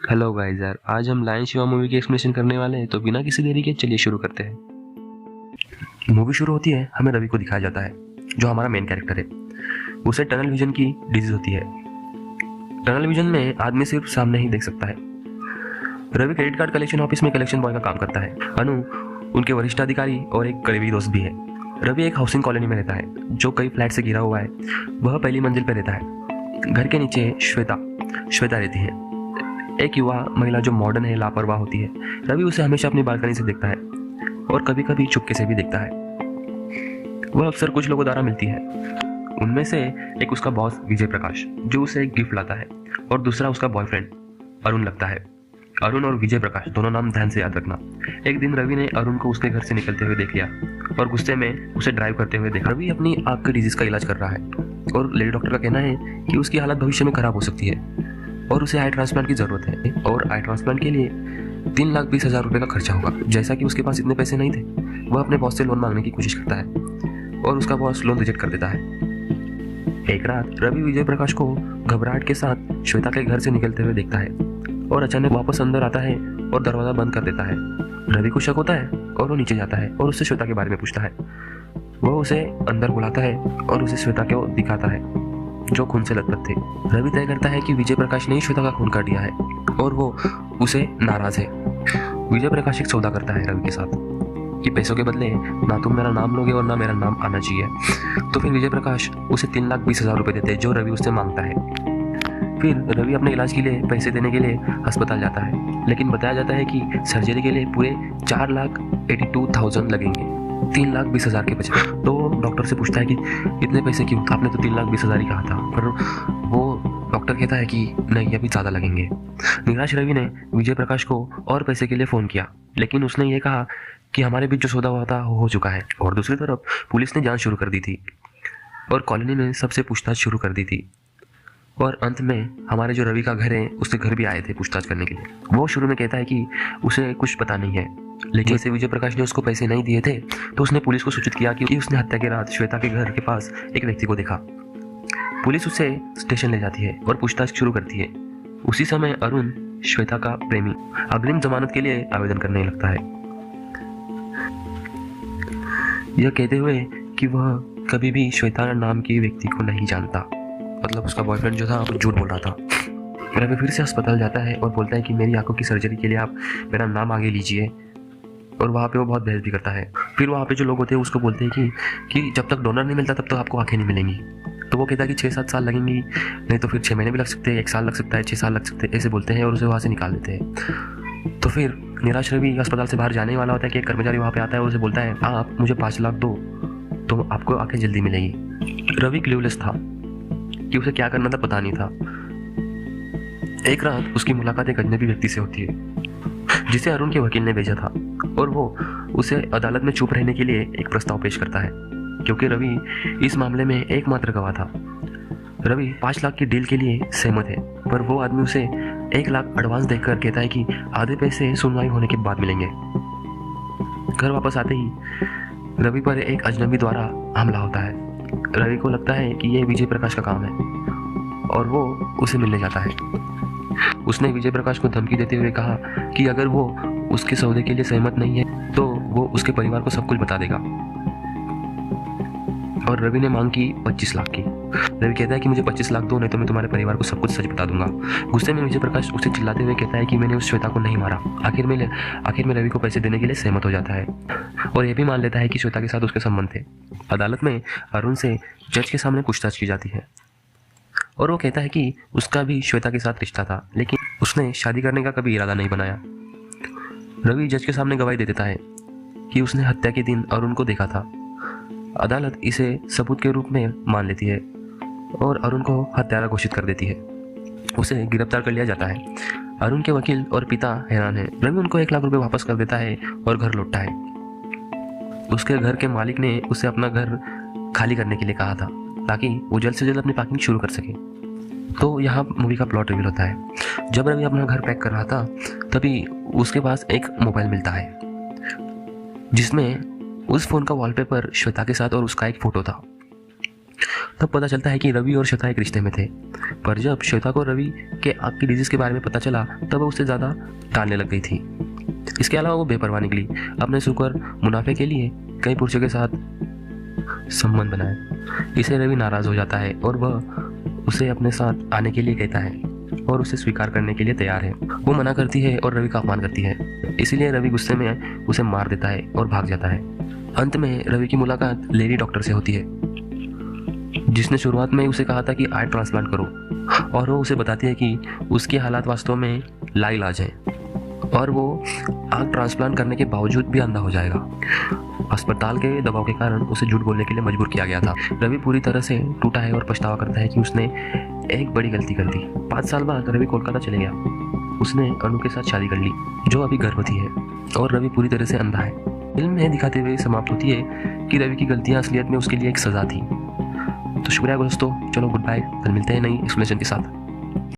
Hello guys यार, आज हम लायन शिवा मूवी की एक्सप्लेनेशन करने वाले हैं, तो बिना किसी देरी के चलिए शुरू करते हैं। मूवी शुरू होती है, हमें रवि को दिखाया जाता है जो हमारा मेन कैरेक्टर है। उसे टनल विजन की डिजीज होती है। टनल विजन में आदमी सिर्फ सामने ही देख सकता है। Ravi credit card collection office में कलेक्शन बॉय का काम करता है। अनु उनके वरिष्ठ अधिकारी और एक करीबी दोस्त भी है। रवि एक हाउसिंग कॉलोनी में रहता है जो कई फ्लैट से घिरा हुआ है। वह पहली मंजिल पर रहता है। घर के नीचे श्वेता रहती है, एक युवा महिला जो मॉडर्न है, लापरवाह होती है। रवि उसे हमेशा अपनी बालकनी से देखता है और कभी कभी चुपके से भी देखता है। वह अक्सर कुछ लोगों द्वारा मिलती है। उनमें से एक उसका बॉस विजय प्रकाश जो उसे एक गिफ्ट लाता है, और दूसरा उसका बॉयफ्रेंड अरुण लगता है। अरुण और विजय प्रकाश दोनों नाम ध्यान से याद रखना। एक दिन रवि ने अरुण को उसके घर से निकलते हुए देख लिया और गुस्से में उसे ड्राइव करते हुए देखा। रवि अपनी आँख की डिजीज का इलाज कर रहा है और लेडी डॉक्टर का कहना है कि उसकी हालत भविष्य में खराब हो सकती है और उसे आई ट्रांसप्लांट की जरूरत है, और आई ट्रांसप्लांट के लिए 3,20,000 रुपये का खर्चा होगा। जैसा कि उसके पास इतने पैसे नहीं थे, वह अपने बॉस से लोन मांगने की कोशिश करता है और उसका बॉस लोन रिजेक्ट कर देता है। एक रात रवि विजय प्रकाश को घबराहट के साथ श्वेता के घर से निकलते हुए देखता है और अचानक वापस अंदर आता है और दरवाजा बंद कर देता है। रवि को शक होता है और वो नीचे जाता है और उससे श्वेता के बारे में पूछता है। वह उसे अंदर बुलाता है और उसे श्वेता को दिखाता है जो खून से लथपथ थे। रवि तय करता है कि विजय प्रकाश ने ही श्वेता का खून काट दिया है और वो उसे नाराज है। विजय प्रकाश एक सौदा करता है रवि के साथ कि पैसों के बदले ना तुम मेरा नाम लोगे और ना मेरा नाम आना चाहिए। तो फिर विजय प्रकाश उसे 3,20,000 रुपये देते हैं जो रवि उससे मांगता है। फिर रवि अपने इलाज के लिए पैसे देने के लिए अस्पताल जाता है, लेकिन बताया जाता है कि सर्जरी के लिए पूरे 4,82,000 लगेंगे, 3,20,000 के बजाय। तो डॉक्टर से पूछता है कि इतने पैसे क्यों, आपने तो 3,20,000 ही कहा था। पर वो डॉक्टर कहता है कि नहीं, अभी ज़्यादा लगेंगे। निराश रवि ने विजय प्रकाश को और पैसे के लिए फ़ोन किया, लेकिन उसने ये कहा कि हमारे बीच जो सौदा हुआ था हो चुका है। और दूसरी तरफ पुलिस ने जांच शुरू कर दी थी और कॉलोनी में सबसे पूछताछ शुरू कर दी थी, और अंत में हमारे जो रवि का घर है उसके घर भी आए थे पूछताछ करने के लिए। वो शुरू में कहता है कि उसे कुछ पता नहीं है, लेकिन जैसे विजय प्रकाश ने उसको पैसे नहीं दिए थे तो उसने पुलिस को सूचित किया कि उसने हत्या की रात श्वेता के घर के पास एक व्यक्ति को देखा। पुलिस उसे स्टेशन ले जाती है और पूछताछ शुरू करती है। उसी समय अरुण, श्वेता का प्रेमी, अग्रिम जमानत के लिए आवेदन करने लगता है, यह कहते हुए कि वह कभी भी श्वेता नाम के व्यक्ति को नहीं जानता। मतलब उसका बॉयफ्रेंड जो था वो झूठ बोल रहा था। रवि फिर से अस्पताल जाता है और बोलता है कि मेरी आंखों की सर्जरी के लिए आप मेरा नाम आगे लीजिए, और वहाँ पे वो बहुत बहस भी करता है। फिर वहाँ पे जो लोग होते हैं उसको बोलते हैं कि जब तक डोनर नहीं मिलता तब तक आपको आंखें नहीं मिलेंगी। तो वो कहता है कि 6-7 साल लगेंगी, नहीं तो फिर 6 महीने भी लग सकते हैं, 1 साल लग सकता है, 6 साल लग सकते हैं, ऐसे बोलते हैं और उसे वहाँ से निकाल देते हैं। तो फिर निराश रवि अस्पताल से बाहर जाने वाला होता है कि एक कर्मचारी वहाँ पे आता है और उसे बोलता है, आप मुझे 5 लाख दो तो आपको आंखें जल्दी मिलेगी। रवि क्लूलेस था कि उसे क्या करना था पता नहीं था। एक रात उसकी मुलाकात एक अजनबी व्यक्ति से होती है जिसे अरुण के वकील ने भेजा था, और वो उसे अदालत में चुप रहने के लिए एक प्रस्ताव पेश करता है क्योंकि रवि इस मामले में एकमात्र गवाह था। रवि 5 लाख की डील के लिए सहमत है, पर वो आदमी उसे 1 लाख एडवांस देकर कहता है कि आधे पैसे सुनवाई होने के बाद मिलेंगे। घर वापस आते ही रवि पर एक अजनबी द्वारा हमला होता है। रवि को लगता है कि यह विजय प्रकाश का काम है और वो उसे मिलने जाता है। उसने विजय प्रकाश को धमकी देते हुए कहा कि अगर वो उसके सौदे के लिए सहमत नहीं है तो वो उसके परिवार को सब कुछ बता देगा, और रवि ने मांग की 25 लाख की। रवि कहता है कि मुझे 25 लाख दो, नहीं तो मैं तुम्हारे परिवार को सब कुछ सच बता दूंगा। गुस्से में विजय प्रकाश उसे चिल्लाते हुए कहता है कि मैंने उस श्वेता को नहीं मारा। आखिर में रवि को पैसे देने के लिए सहमत हो जाता है और यह भी मान लेता है कि श्वेता के साथ उसके संबंध थे। अदालत में अरुण से जज के सामने पूछताछ की जाती है और वो कहता है कि उसका भी श्वेता के साथ रिश्ता था, लेकिन उसने शादी करने का कभी इरादा नहीं बनाया। रवि जज के सामने गवाही दे देता है कि उसने हत्या के दिन अरुण को देखा था। अदालत इसे सबूत के रूप में मान लेती है और अरुण को हत्यारा घोषित कर देती है। उसे गिरफ्तार कर लिया जाता है। अरुण के वकील और पिता हैरान हैं। रवि उनको 1 लाख रुपए वापस कर देता है और घर लौटता है। उसके घर के मालिक ने उसे अपना घर खाली करने के लिए कहा था ताकि वो जल्द से जल्द अपनी पैकिंग शुरू कर सके। तो यहाँ मूवी का प्लॉट रिवील होता है। जब रवि अपना घर पैक कर रहा था तभी उसके पास एक मोबाइल मिलता है जिसमें उस फोन का वॉलपेपर श्वेता के साथ और उसका एक फोटो था। तब पता चलता है कि रवि और श्वेता एक रिश्ते में थे। पर जब श्वेता को रवि के आँख की डिजीज के बारे में पता चला तब वो उससे ज़्यादा टालने लग गई थी। इसके अलावा वो बेपरवाह निकली, अपने सुख और मुनाफे के लिए कई पुरुषों के साथ संबंध बनाए। इसे रवि नाराज हो जाता है और वह उसे अपने साथ आने के लिए कहता है और उसे स्वीकार करने के लिए तैयार है। वो मना करती है और रवि का अपमान करती है, इसीलिए रवि गुस्से में उसे मार देता है और भाग जाता है। अंत में रवि की मुलाकात लेडी डॉक्टर से होती है, जिसने शुरुआत में उसे कहा था कि आई ट्रांसप्लांट करो, और वो उसे बताती है कि उसके हालात वास्तव में लाइलाज हैं और वो आँख ट्रांसप्लांट करने के बावजूद भी अंधा हो जाएगा। अस्पताल के दबाव के कारण उसे झूठ बोलने के लिए मजबूर किया गया था। रवि पूरी तरह से टूटा है और पछतावा करता है कि उसने एक बड़ी गलती कर दी। 5 साल बाद रवि कोलकाता चले गया। उसने अनु के साथ शादी कर ली, जो अभी गर्भवती है, और रवि पूरी तरह से अंधा है। फिल्म में दिखाते हुए समाप्त होती है कि रवि की गलतियाँ असलियत में उसके लिए एक सज़ा थी। तो शुक्रिया दोस्तों, चलो गुड बाय, कल मिलते हैं नई एक्सप्लेनेशन के साथ।